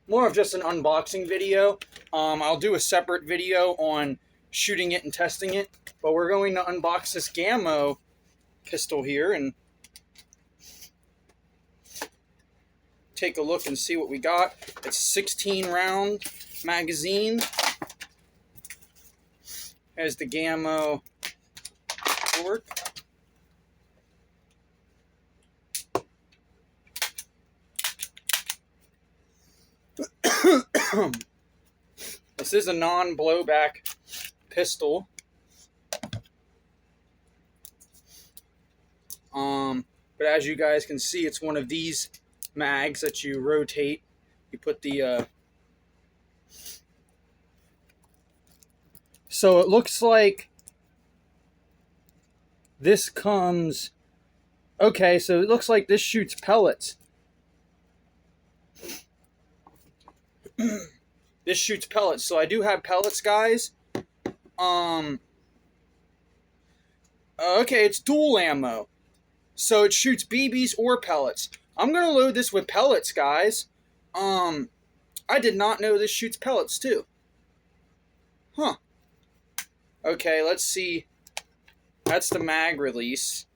more of just an unboxing video. I'll do a separate video on shooting it and testing it, but we're going to unbox this Gamo pistol here and take a look and see what we got. It's a 16 round magazine. There's the Gamo board. This is a non-blowback pistol. But as you guys can see, it's one of these mags that you rotate. You put the so it looks like this comes, okay, so it looks like this shoots pellets. This shoots pellets, so I do have pellets, guys. Okay, it's dual ammo, so it shoots BBs or pellets. I'm gonna load this with pellets, guys. I did not know this shoots pellets too. Huh. Okay, let's see. That's the mag release.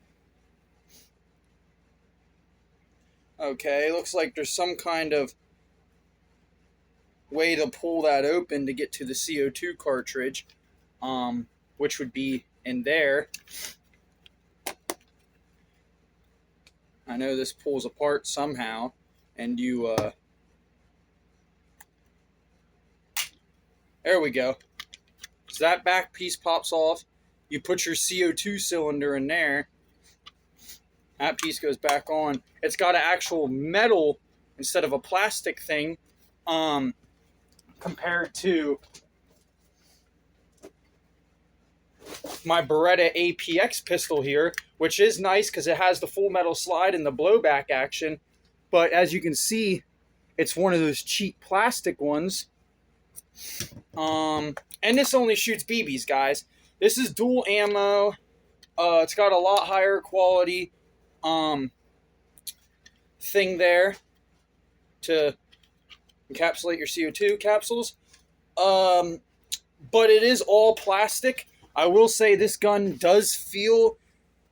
Okay, looks like there's some kind of way to pull that open to get to the CO2 cartridge, which would be in there. I know this pulls apart somehow, and you, there we go. So that back piece pops off. You put your CO2 cylinder in there. That piece goes back on. It's got an actual metal instead of a plastic thing, compared to my Beretta APX pistol here, which is nice because it has the full metal slide and the blowback action. But as you can see, it's one of those cheap plastic ones. And this only shoots BBs, guys. This is dual ammo. It's got a lot higher quality thing there to encapsulate your CO2 capsules. But it is all plastic. I will say this gun does feel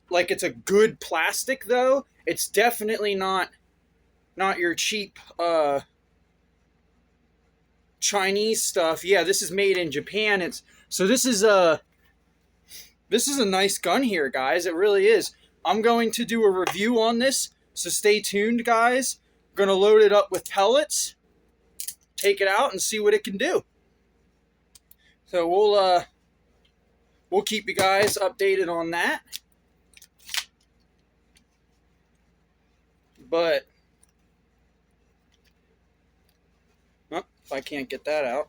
like it's a good plastic, though. It's definitely not your cheap Chinese stuff. Yeah, this is made in Japan. This is a nice gun here, guys. It really is. I'm going to do a review on this, so stay tuned, guys. I'm going to load it up with pellets, take it out, and see what it can do. So we'll keep you guys updated on that. But if I can't get that out.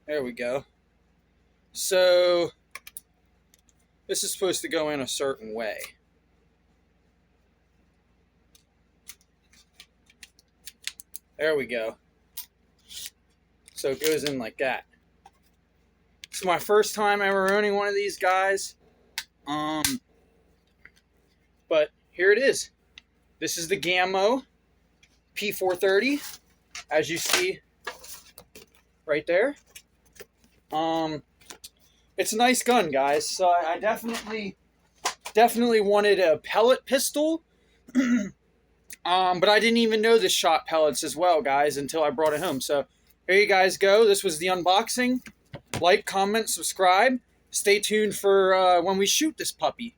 There we go. So this is supposed to go in a certain way. There we go. So it goes in like that. It's my first time ever owning one of these, guys. But here it is. This is the Gamo P-430, as you see right there. It's a nice gun, guys. So I definitely wanted a pellet pistol. But I didn't even know this shot pellets as well, guys, until I brought it home. So here you guys go. This was the unboxing. Like, comment, subscribe. Stay tuned for when we shoot this puppy.